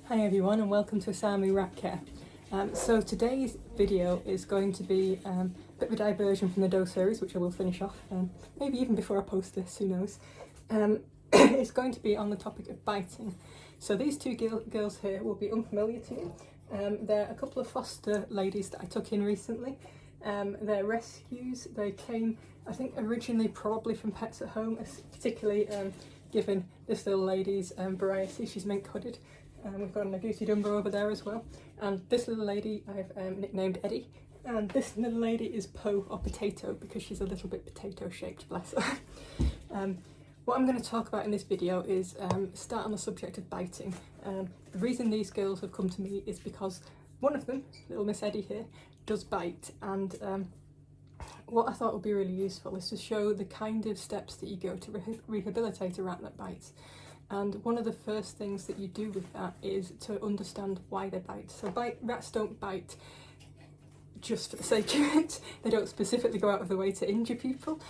Hi everyone and welcome to Asami Rat Care. So today's video is going to be a bit of a diversion from the doe series, which I will finish off, maybe even before I post this, who knows. It's going to be on the topic of biting. So these two girls here will be unfamiliar to you. They're a couple of foster ladies that I took in recently. They're rescues. They came, I think, originally probably from Pets at Home, particularly given this little lady's variety. She's mink-hooded. We've got an agouti Dumbo over there as well. And this little lady I've nicknamed Eddie. And this little lady is Po, or Potato, because she's a little bit potato shaped, bless her. What I'm going to talk about in this video is start on the subject of biting. The reason these girls have come to me is because one of them, little Miss Eddie here, does bite, and what I thought would be really useful is to show the kind of steps that you go to rehabilitate a rat that bites. And one of the first things that you do with that is to understand why they bite. So rats don't bite just for the sake of it. They don't specifically go out of the way to injure people.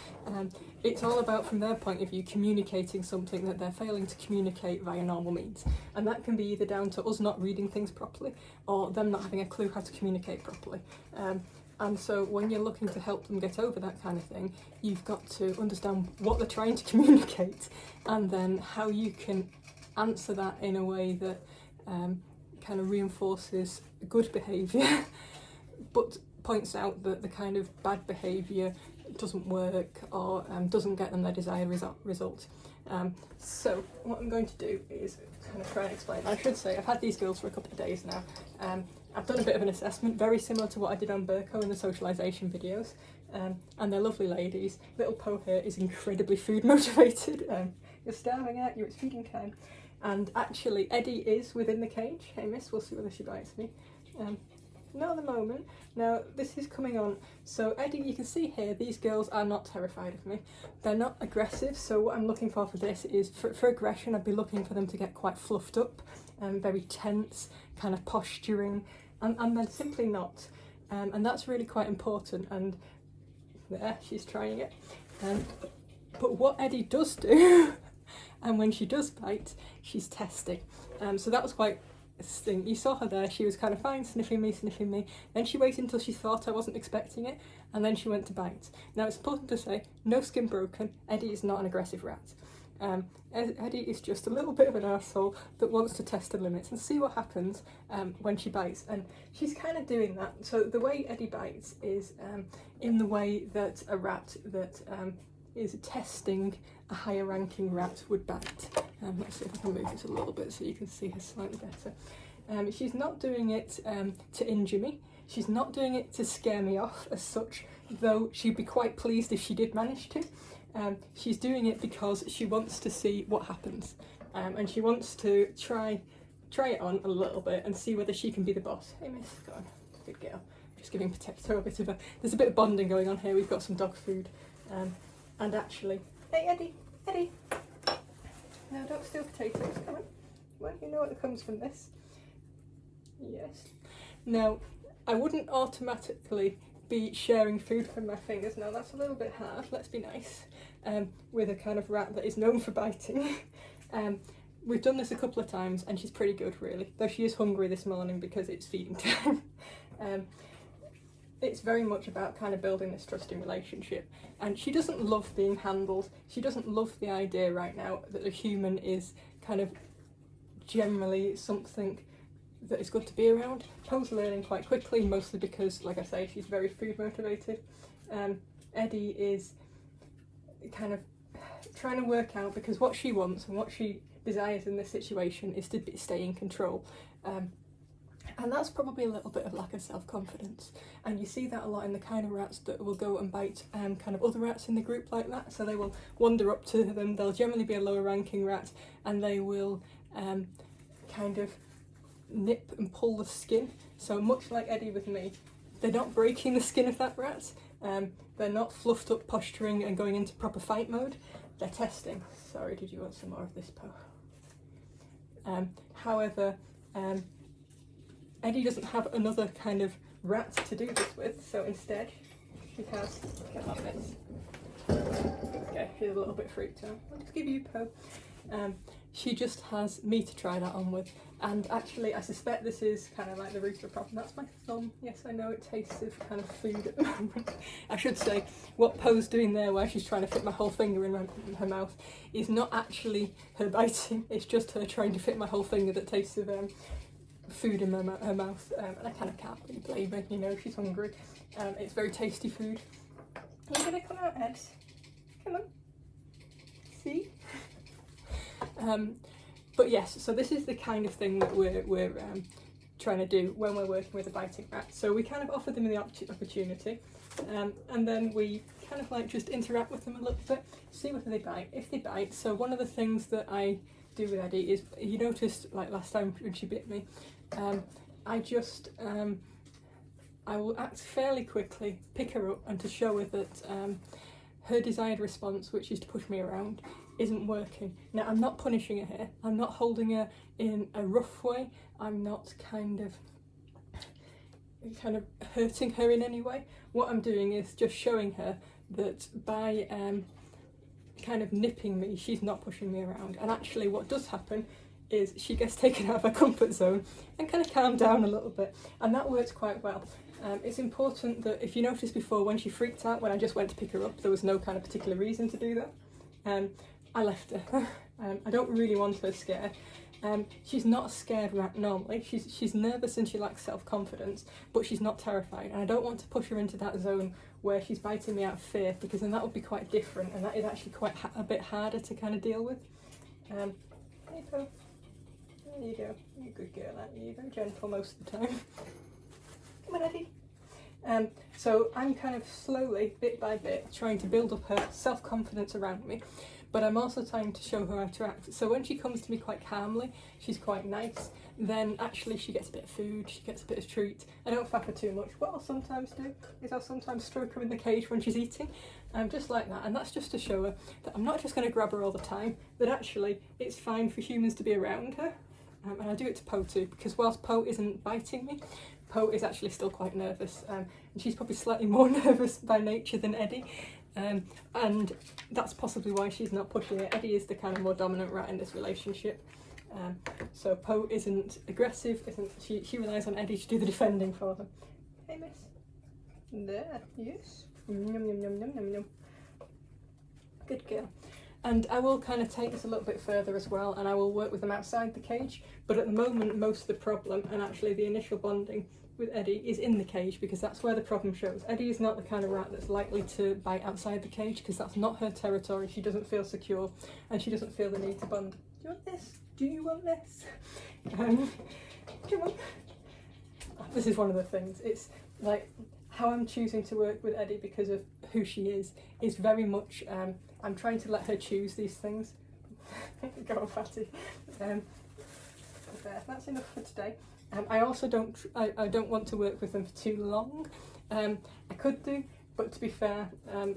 It's all about, from their point of view, communicating something that they're failing to communicate via normal means. And that can be either down to us not reading things properly or them not having a clue how to communicate properly. And so when you're looking to help them get over that kind of thing, you've got to understand what they're trying to communicate and then how you can answer that in a way that kind of reinforces good behaviour but points out that the kind of bad behaviour doesn't work or doesn't get them their desired result. So what I'm going to do is kind of try and explain. I should say I've had these girls for a couple of days now. I've done a bit of an assessment, very similar to what I did on Burko in the socialisation videos, and they're lovely ladies. Little Po here is incredibly food motivated. You're starving at you, it's feeding time. And actually Eddie is within the cage. Hey miss, we'll see whether she bites me. Not at the moment. Now this is coming on. So Eddie, you can see here, these girls are not terrified of me. They're not aggressive, so what I'm looking for this is, for aggression, I'd be looking for them to get quite fluffed up, very tense, kind of posturing, and they're simply not. And that's really quite important, and there, she's trying it. But what Eddie does do, and when she does bite, she's testing. So that was quite thing. You saw her there, she was kind of fine, sniffing me, then she waited until she thought I wasn't expecting it, and then she went to bite. Now it's important to say, no skin broken, Eddie is not an aggressive rat. Eddie is just a little bit of an arsehole that wants to test the limits and see what happens when she bites, and she's kind of doing that. So the way Eddie bites is in the way that a rat that is testing a higher ranking rat would bite. Let's see if I can move it a little bit so you can see her slightly better. She's not doing it to injure me. She's not doing it to scare me off as such, though she'd be quite pleased if she did manage to. She's doing it because she wants to see what happens, and she wants to try it on a little bit and see whether she can be the boss. Hey miss, go on, good girl. Just giving Potato a bit of there's a bit of bonding going on here. We've got some dog food, and actually, hey Eddie, no, don't steal potatoes, come on. Well, you know what comes from this. Yes. Now, I wouldn't automatically be sharing food from my fingers. Now that's a little bit hard, let's be nice, with a kind of rat that is known for biting. We've done this a couple of times and she's pretty good really, though she is hungry this morning because it's feeding time. It's very much about kind of building this trusting relationship, and she doesn't love being handled. She doesn't love the idea right now that a human is kind of generally something that is good to be around. Po's learning quite quickly, mostly because, like I say, she's very food motivated. Eddie is kind of trying to work out, because what she wants and what she desires in this situation is to stay in control. And that's probably a little bit of lack of self-confidence, and you see that a lot in the kind of rats that will go and bite kind of other rats in the group like that. So they will wander up to them, they'll generally be a lower ranking rat, and they will kind of nip and pull the skin. So much like Eddie with me, they're not breaking the skin of that rat, they're not fluffed up posturing and going into proper fight mode, they're testing. Sorry, did you want some more of this, Po? However, Eddie doesn't have another kind of rat to do this with, so instead she has, get like this. Okay, she's a little bit freaked out. I'll just give you Po. She just has me to try that on with, and actually I suspect this is kind of like the root of the problem. That's my thumb. Yes, I know it tastes of kind of food at the moment. I should say what Poe's doing there where she's trying to fit my whole finger in her mouth is not actually her biting, it's just her trying to fit my whole finger that tastes of food in her mouth, and I kind of can't really blame her, you know, she's hungry. It's very tasty food. Are you gonna come out, Ed? Come on. See? But yes, so this is the kind of thing that we're trying to do when we're working with a biting rat. So we kind of offer them the opportunity, and then we kind of like just interact with them a little bit, see whether they bite. If they bite, so one of the things that I do with Eddie is, you noticed like last time when she bit me, I will act fairly quickly, pick her up, and to show her that her desired response, which is to push me around, isn't working. Now, I'm not punishing her here. I'm not holding her in a rough way. I'm not kind of hurting her in any way. What I'm doing is just showing her that by kind of nipping me, she's not pushing me around. And actually what does happen is she gets taken out of her comfort zone and kind of calmed down a little bit. And that works quite well. It's important that, if you noticed before, when she freaked out when I just went to pick her up, there was no kind of particular reason to do that. I left her. I don't really want her scared. She's not a scared rat normally. She's nervous and she lacks self-confidence, but she's not terrified. And I don't want to push her into that zone where she's biting me out of fear, because then that would be quite different, and that is actually quite a bit harder to kind of deal with. There you go. There you go. You're a good girl, aren't you? You're very gentle most of the time. Come on, Eddie. So I'm kind of slowly, bit by bit, trying to build up her self-confidence around me, but I'm also trying to show her how to act. So when she comes to me quite calmly, she's quite nice, then actually she gets a bit of food, she gets a bit of treat. I don't faff her too much. What I'll sometimes do is I'll sometimes stroke her in the cage when she's eating, just like that, and that's just to show her that I'm not just going to grab her all the time, that actually it's fine for humans to be around her. And I do it to Poe too, because whilst Poe isn't biting me, Poe is actually still quite nervous, and she's probably slightly more nervous by nature than Eddie, and that's possibly why she's not pushing it. Eddie is the kind of more dominant rat in this relationship, so Poe isn't aggressive, she relies on Eddie to do the defending for them. Hey miss. There, yes. Yum yum yum yum yum yum. Good girl. And I will kind of take this a little bit further as well, and I will work with them outside the cage, but at the moment most of the problem, and actually the initial bonding with Eddie, is in the cage, because that's where the problem shows. Eddie is not the kind of rat that's likely to bite outside the cage, because that's not her territory. She doesn't feel secure, and she doesn't feel the need to bond. Do you want this? Do you want this? Come on. This is one of the things. It's like how I'm choosing to work with Eddie because of who she is very much, I'm trying to let her choose these things. Go on, Fatty. There, that's enough for today. I also don't want to work with them for too long. I could do, but to be fair,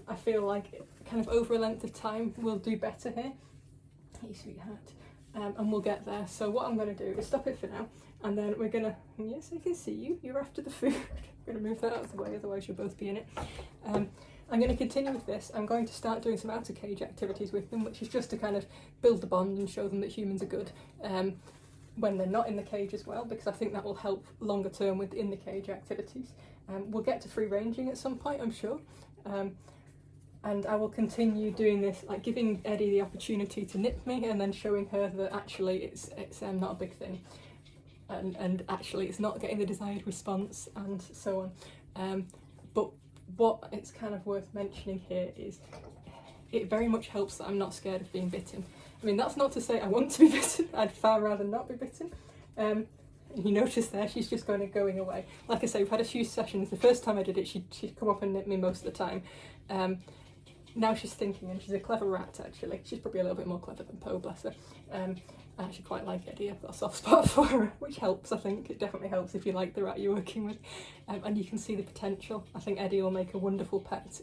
I feel like kind of over a length of time we'll do better here. Hey, sweetheart. And we'll get there. So what I'm going to do is stop it for now, and then we're going to, yes, I can see you, you're after the food. I'm going to move that out of the way, otherwise you'll both be in it. I'm going to continue with this. I'm going to start doing some outer cage activities with them, which is just to kind of build the bond and show them that humans are good when they're not in the cage as well, because I think that will help longer term with in the cage activities. We'll get to free ranging at some point, I'm sure. And I will continue doing this, like giving Eddie the opportunity to nip me, and then showing her that actually it's not a big thing, and actually it's not getting the desired response, and so on. But what it's kind of worth mentioning here is it very much helps that I'm not scared of being bitten. I mean, that's not to say I want to be bitten. I'd far rather not be bitten. You notice there, she's just going away. Like I say, we've had a few sessions. The first time I did it, she'd come up and nip me most of the time. Now she's thinking, and she's a clever rat actually. She's probably a little bit more clever than Poe, bless her. I actually quite like Eddie. I've got a soft spot for her, which helps, I think. It definitely helps if you like the rat you're working with. And you can see the potential. I think Eddie will make a wonderful pet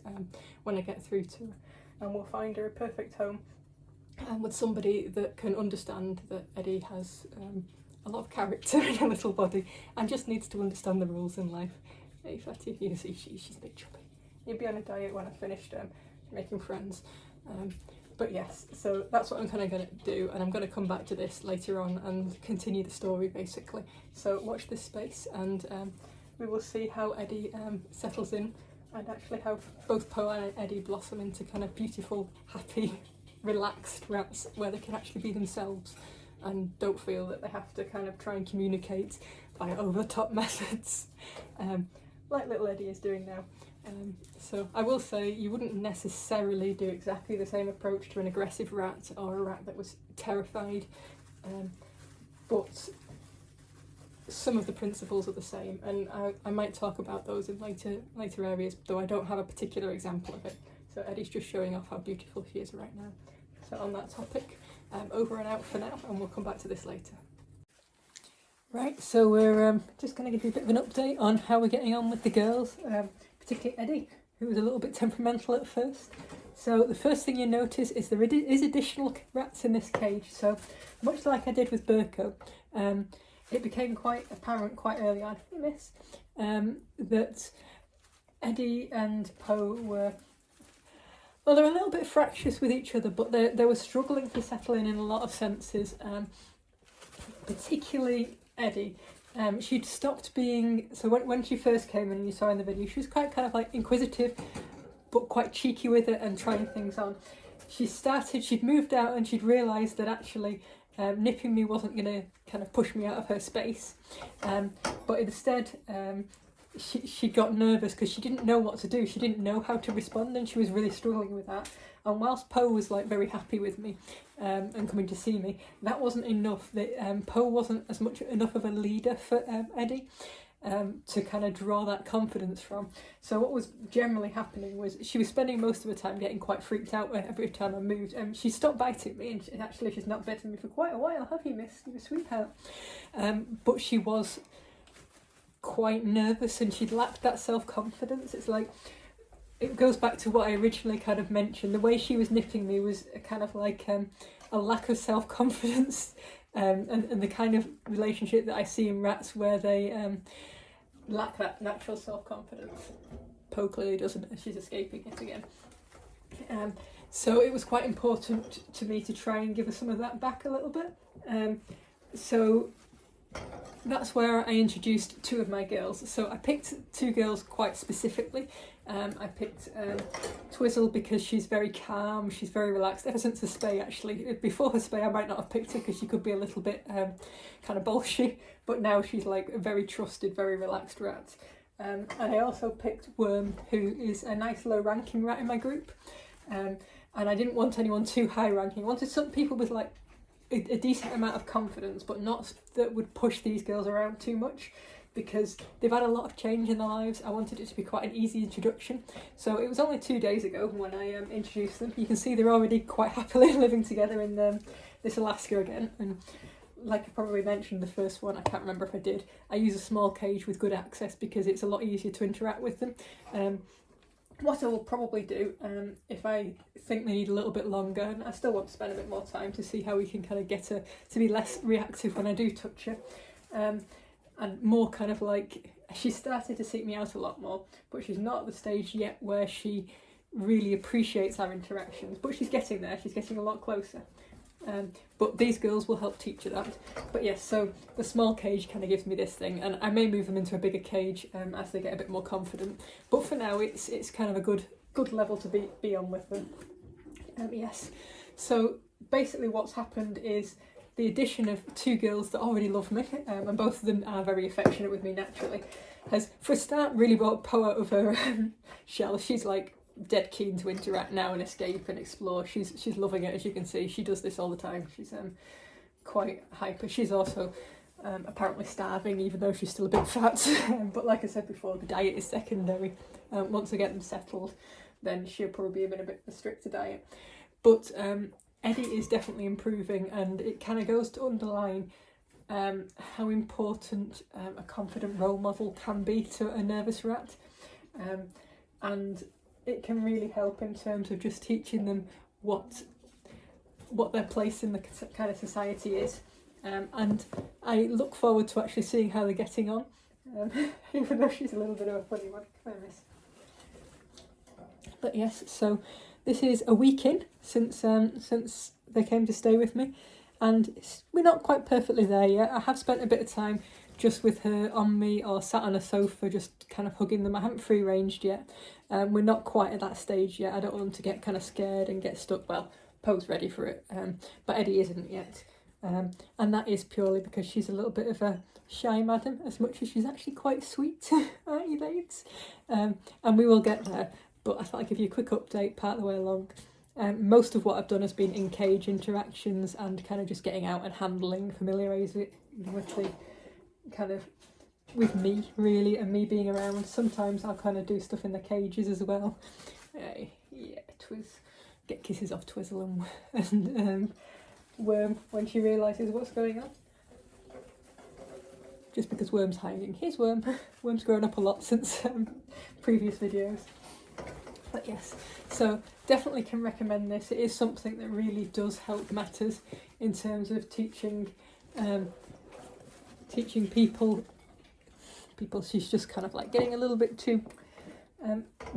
when I get through to her. And we'll find her a perfect home with somebody that can understand that Eddie has a lot of character in her little body and just needs to understand the rules in life. Hey Fatty, you can see she's a bit chubby. You'll be on a diet when I finished making friends. But yes, so that's what I'm kind of going to do, and I'm going to come back to this later on and continue the story basically. So watch this space, and we will see how Eddie settles in, and actually how both Poe and Eddie blossom into kind of beautiful, happy, relaxed rats where they can actually be themselves and don't feel that they have to kind of try and communicate by over-the-top methods, like little Eddie is doing now. So I will say you wouldn't necessarily do exactly the same approach to an aggressive rat or a rat that was terrified, but some of the principles are the same, and I might talk about those in later areas, though I don't have a particular example of it. So Eddie's just showing off how beautiful she is right now. So on that topic, over and out for now, and we'll come back to this later. Right, so we're just going to give you a bit of an update on how we're getting on with the girls, particularly Eddie, who was a little bit temperamental at first. So the first thing you notice is there is additional rats in this cage. So much like I did with Burko, it became quite apparent quite early on, hey miss, that Eddie and Poe were, well, they're a little bit fractious with each other, but they were struggling to settle in a lot of senses, particularly Eddie. She'd stopped being, so when she first came in and you saw in the video, she was quite kind of like inquisitive but quite cheeky with it and trying things on. She'd moved out and she'd realised that actually nipping me wasn't going to kind of push me out of her space, but instead she got nervous because she didn't know what to do. She didn't know how to respond, and she was really struggling with that. And whilst Poe was like very happy with me and coming to see me, that wasn't enough. Poe wasn't as much enough of a leader for Eddie to kind of draw that confidence from. So what was generally happening was she was spending most of her time getting quite freaked out every time I moved. She stopped biting me, and she's not bitten me for quite a while, have you, miss? You sweetheart. But she was quite nervous and she'd lacked that self-confidence. It's like, it goes back to what I originally kind of mentioned. The way she was nipping me was a kind of like a lack of self-confidence, and the kind of relationship that I see in rats where they lack that natural self-confidence. Poe clearly doesn't, and she's escaping it again. So it was quite important to me to try and give her some of that back a little bit. So that's where I introduced two of my girls. So I picked two girls quite specifically. I picked Twizzle because she's very calm, she's very relaxed, ever since the spay actually. Before her spay I might not have picked her because she could be a little bit kind of bolshy, but now she's like a very trusted, very relaxed rat. And I also picked Worm, who is a nice low ranking rat in my group. And I didn't want anyone too high ranking. I wanted some people with like a decent amount of confidence, but not that would push these girls around too much, because they've had a lot of change in their lives. I wanted it to be quite an easy introduction. So it was only 2 days ago when I introduced them. You can see they're already quite happily living together in this Alaska again. And like I probably mentioned the first one, I can't remember if I did, I use a small cage with good access because it's a lot easier to interact with them. What I will probably do, if I think they need a little bit longer, and I still want to spend a bit more time to see how we can kind of get her to be less reactive when I do touch her, and more kind of like, she's started to seek me out a lot more, but she's not at the stage yet where she really appreciates our interactions, but she's getting there, she's getting a lot closer. But these girls will help teach her that. But yes, so the small cage kind of gives me this thing, and I may move them into a bigger cage as they get a bit more confident. But for now, it's kind of a good level to be on with them. Yes, so basically what's happened is the addition of two girls that already love me, and both of them are very affectionate with me naturally, has, for a start, really brought Poe out of her shell. She's like dead keen to interact now and escape and explore. She's loving it, as you can see. She does this all the time. She's quite hyper. She's also apparently starving, even though she's still a bit fat. But like I said before, the diet is secondary. Once I get them settled, then she'll probably be in a bit of a stricter diet. But Eddie is definitely improving, and it kind of goes to underline how important a confident role model can be to a nervous rat. And it can really help in terms of just teaching them what their place in the kind of society is. And I look forward to actually seeing how they're getting on, even though she's a little bit of a funny one. Come here, miss. But yes, so this is a week in since they came to stay with me, and we're not quite perfectly there yet. I have spent a bit of time just with her on me or sat on a sofa just kind of hugging them. I haven't free ranged yet. We're not quite at that stage yet. I don't want them to get kind of scared and get stuck. Well, Poe's ready for it, but Eddie isn't yet. And that is purely because she's a little bit of a shy madam, as much as she's actually quite sweet, aren't you, babes? And we will get there, but I thought I'd give you a quick update part of the way along. Most of what I've done has been in-cage interactions and kind of just getting out and handling, familiarising with the kind of, with me really, and me being around. Sometimes I'll kind of do stuff in the cages as well. Yeah, get kisses off Twizzle and Worm when she realises what's going on. Just because Worm's hiding. Here's Worm. Worm's grown up a lot since previous videos. But yes, so definitely can recommend this. It is something that really does help matters in terms of teaching people. She's just kind of like getting a little bit too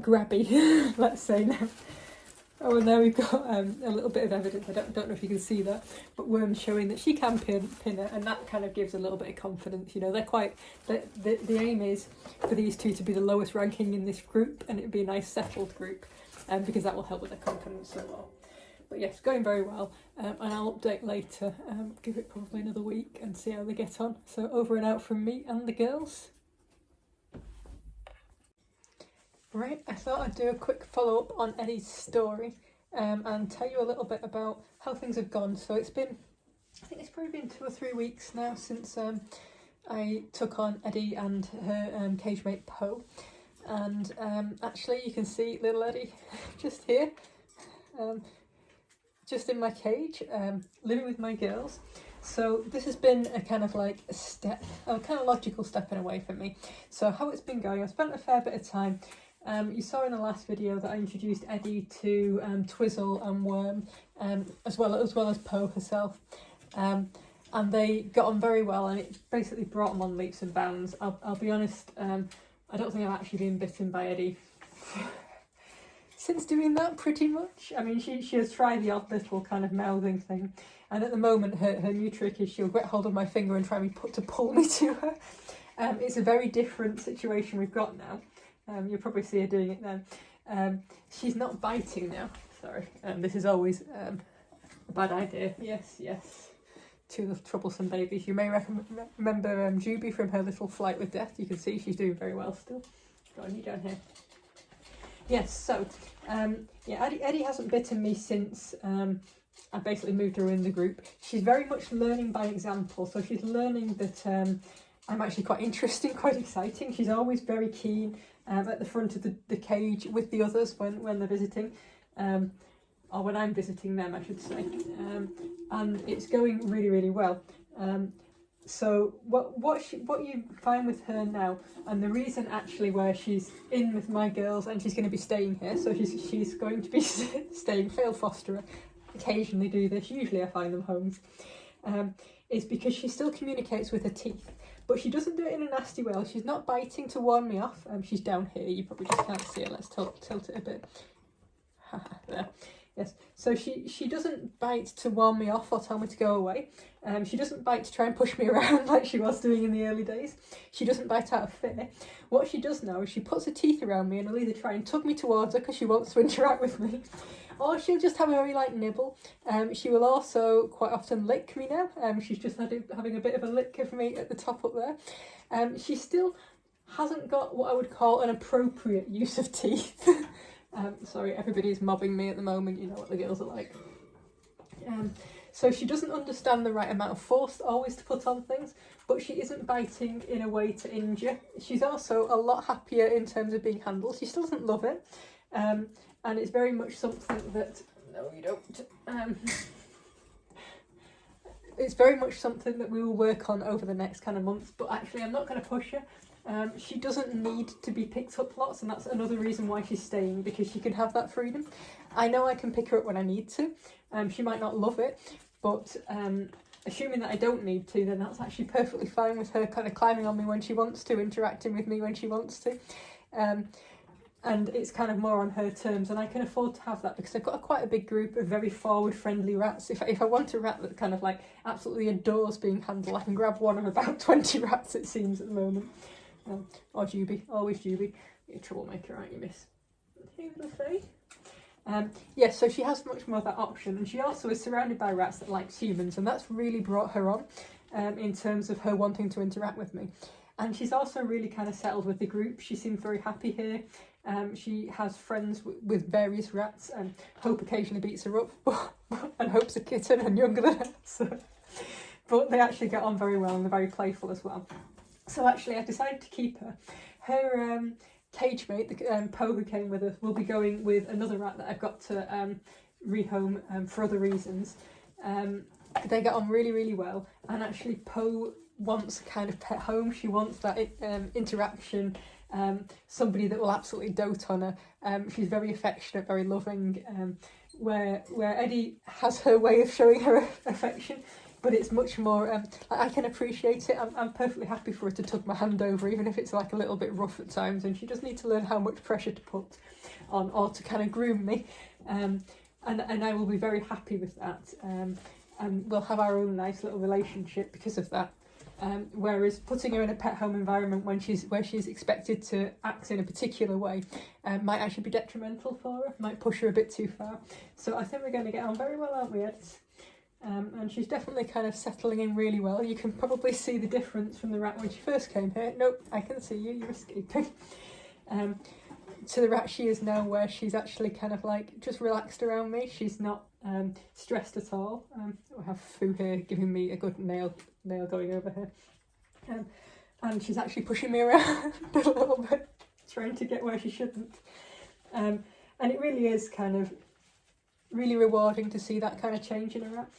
grabby, let's say now. Oh, and there we've got a little bit of evidence. I don't know if you can see that, but Worm's showing that she can pin it, and that kind of gives a little bit of confidence. You know, they're quite. The aim is for these two to be the lowest ranking in this group, and it'd be a nice settled group, because that will help with their confidence a lot. But yes, going very well, and I'll update later. Give it probably another week and see how they get on. So over and out from me and the girls. Right, I thought I'd do a quick follow-up on Eddie's story and tell you a little bit about how things have gone. So I think it's probably been 2 or 3 weeks now since I took on Eddie and her cage mate Poe. And actually you can see little Eddie just here, just in my cage, living with my girls. So this has been a kind of like a kind of logical step in a way for me. So how it's been going, I've spent a fair bit of time. You saw in the last video that I introduced Eddie to Twizzle and Worm, as well as Poe herself, and they got on very well, and it basically brought them on leaps and bounds. I'll be honest, I don't think I've actually been bitten by Eddie since doing that, pretty much. I mean, she has tried the odd little kind of mouthing thing, and at the moment her new trick is she'll get hold of my finger and try to pull me to her. It's a very different situation we've got now. You'll probably see her doing it then. She's not biting now, sorry. This is always a bad idea. Yes. Two troublesome babies. You may remember Juby from her little flight with death. You can see she's doing very well still. Got on you down here. Yes, so, Eddie hasn't bitten me since I basically moved her in the group. She's very much learning by example, so she's learning that I'm actually quite interesting, quite exciting. She's always very keen at the front of the cage with the others when they're visiting, or when I'm visiting them, I should say. And it's going really, really well. So what you find with her now, and the reason actually where she's in with my girls and she's going to be staying here, so she's going to be staying, failed fosterer, occasionally do this, usually I find them homes, is because she still communicates with her teeth. But she doesn't do it in a nasty way. She's not biting to warn me off. She's down here. You probably just can't see her. Let's tilt it a bit. There. Yes. So she doesn't bite to warn me off or tell me to go away. She doesn't bite to try and push me around like she was doing in the early days. She doesn't bite out of fear. What she does now is she puts her teeth around me and will either try and tug me towards her because she wants to interact with me, or she'll just have a very light nibble. She will also quite often lick me now. She's just having a bit of a lick of me at the top up there. She still hasn't got what I would call an appropriate use of teeth. Sorry, everybody's mobbing me at the moment. You know what the girls are like. So she doesn't understand the right amount of force always to put on things, but she isn't biting in a way to injure. She's also a lot happier in terms of being handled. She still doesn't love it. And it's very much something that, no you don't, it's very much something that we will work on over the next kind of months, but actually I'm not going to push her. She doesn't need to be picked up lots, and that's another reason why she's staying, because she can have that freedom. I know I can pick her up when I need to. She might not love it, but assuming that I don't need to, then that's actually perfectly fine with her kind of climbing on me when she wants to, interacting with me when she wants to. and it's kind of more on her terms, and I can afford to have that because I've got quite a big group of very forward friendly rats. If I want a rat that kind of like absolutely adores being handled, I can grab one of about 20 rats, it seems, at the moment. Or Juby, always Juby. You're a troublemaker, aren't you, miss? Hey, Buffet. Yeah, so she has much more of that option, and she also is surrounded by rats that likes humans, and that's really brought her on in terms of her wanting to interact with me. And she's also really kind of settled with the group. She seems very happy here. She has friends with various rats, and Hope occasionally beats her up, and Hope's a kitten and younger than her. So. But they actually get on very well, and they're very playful as well. So actually I decided to keep her. Her cage mate, Poe, who came with us, will be going with another rat that I've got to rehome for other reasons. They get on really, really well, and actually Poe wants a kind of pet home. She wants that interaction, somebody that will absolutely dote on her. She's very affectionate, very loving, where Eddie has her way of showing her affection, but it's much more, I can appreciate it. I'm perfectly happy for her to tug my hand over, even if it's like a little bit rough at times, and she does need to learn how much pressure to put on or to kind of groom me, and I will be very happy with that, and we'll have our own nice little relationship because of that. Whereas putting her in a pet home environment where she's expected to act in a particular way might actually be detrimental for her, might push her a bit too far. So I think we're going to get on very well, aren't we, Ed? And she's definitely kind of settling in really well. You can probably see the difference from the rat when she first came here. Nope, I can see you, you're escaping. To the rat she is now, where she's actually kind of like just relaxed around me. She's not stressed at all. I have Foo here giving me a good nail going over here. And she's actually pushing me around a little bit, trying to get where she shouldn't. And it really is kind of really rewarding to see that kind of change in a rat.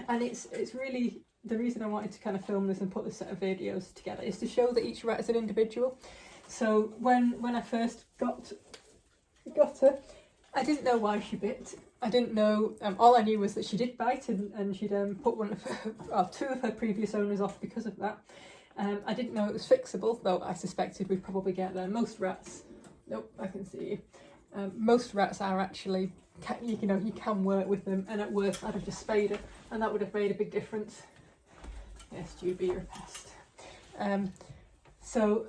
And it's really the reason I wanted to kind of film this and put this set of videos together, is to show that each rat is an individual. So when I first got her, I didn't know why she bit. I didn't know, all I knew was that she did bite, and she'd put two of her previous owners off because of that. I didn't know it was fixable, though I suspected we'd probably get there. Most rats, nope, I can see you. Most rats are actually, you can work with them, and at worst I'd have just spayed her, and that would have made a big difference. Yes, Juby, you're a pest. So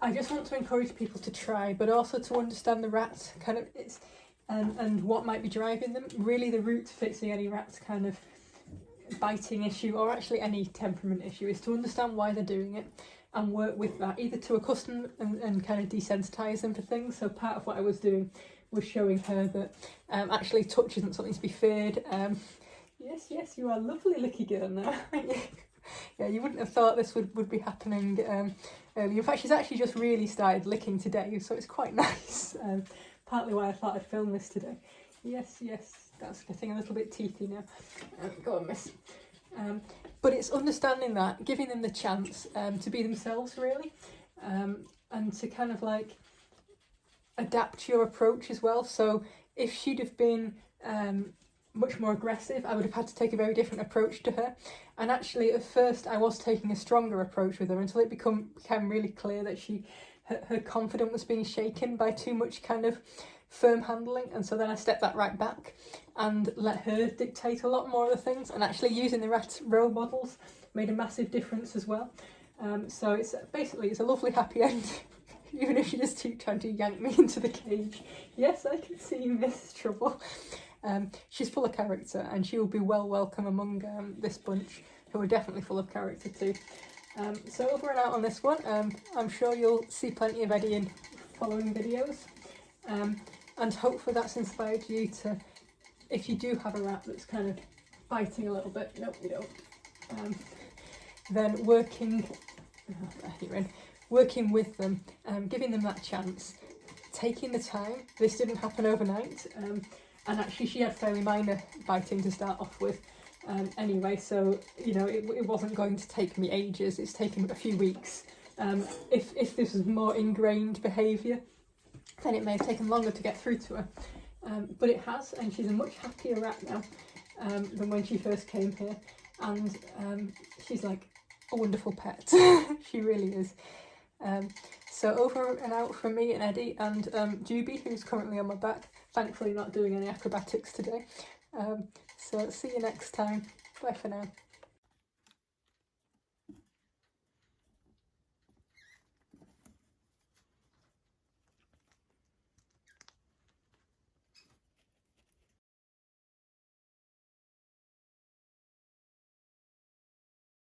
I just want to encourage people to try, but also to understand the rats kind of and what might be driving them. Really, the root to fixing any rat's kind of biting issue, or actually any temperament issue, is to understand why they're doing it and work with that, either to accustom and kind of desensitise them to things. So part of what I was doing was showing her that actually touch isn't something to be feared. Yes, you are a lovely licky girl now. Yeah, you wouldn't have thought this would be happening early. In fact, she's actually just really started licking today, so it's quite nice. Partly why I thought I'd film this today. Yes, that's getting a little bit teethy now. Go on, miss. But it's understanding that, giving them the chance to be themselves, really, and to kind of like adapt your approach as well. So if she'd have been much more aggressive, I would have had to take a very different approach to her. And actually, at first, I was taking a stronger approach with her until it became really clear that her confidence was being shaken by too much kind of firm handling. And so then I stepped that right back and let her dictate a lot more of the things. And actually using the rat role models made a massive difference as well. So it's a lovely happy end. Even if she just keeps trying to yank me into the cage. Yes, I can see you, Miss Trouble. She's full of character, and she will be well welcome among this bunch, who are definitely full of character too. So over and out on this one. I'm sure you'll see plenty of Eddie in following videos, and hopefully that's inspired you to, if you do have a rat that's kind of biting a little bit, nope you don't, then working with them, giving them that chance, taking the time. This didn't happen overnight, and actually she had fairly minor biting to start off with anyway, so it wasn't going to take me ages. It's taken a few weeks. If this was more ingrained behaviour, then it may have taken longer to get through to her, but it has, and she's a much happier rat now than when she first came here, and she's like a wonderful pet. She really is. So over and out from me and Eddie and Juby, who's currently on my back, thankfully not doing any acrobatics today. So see you next time. Bye for now.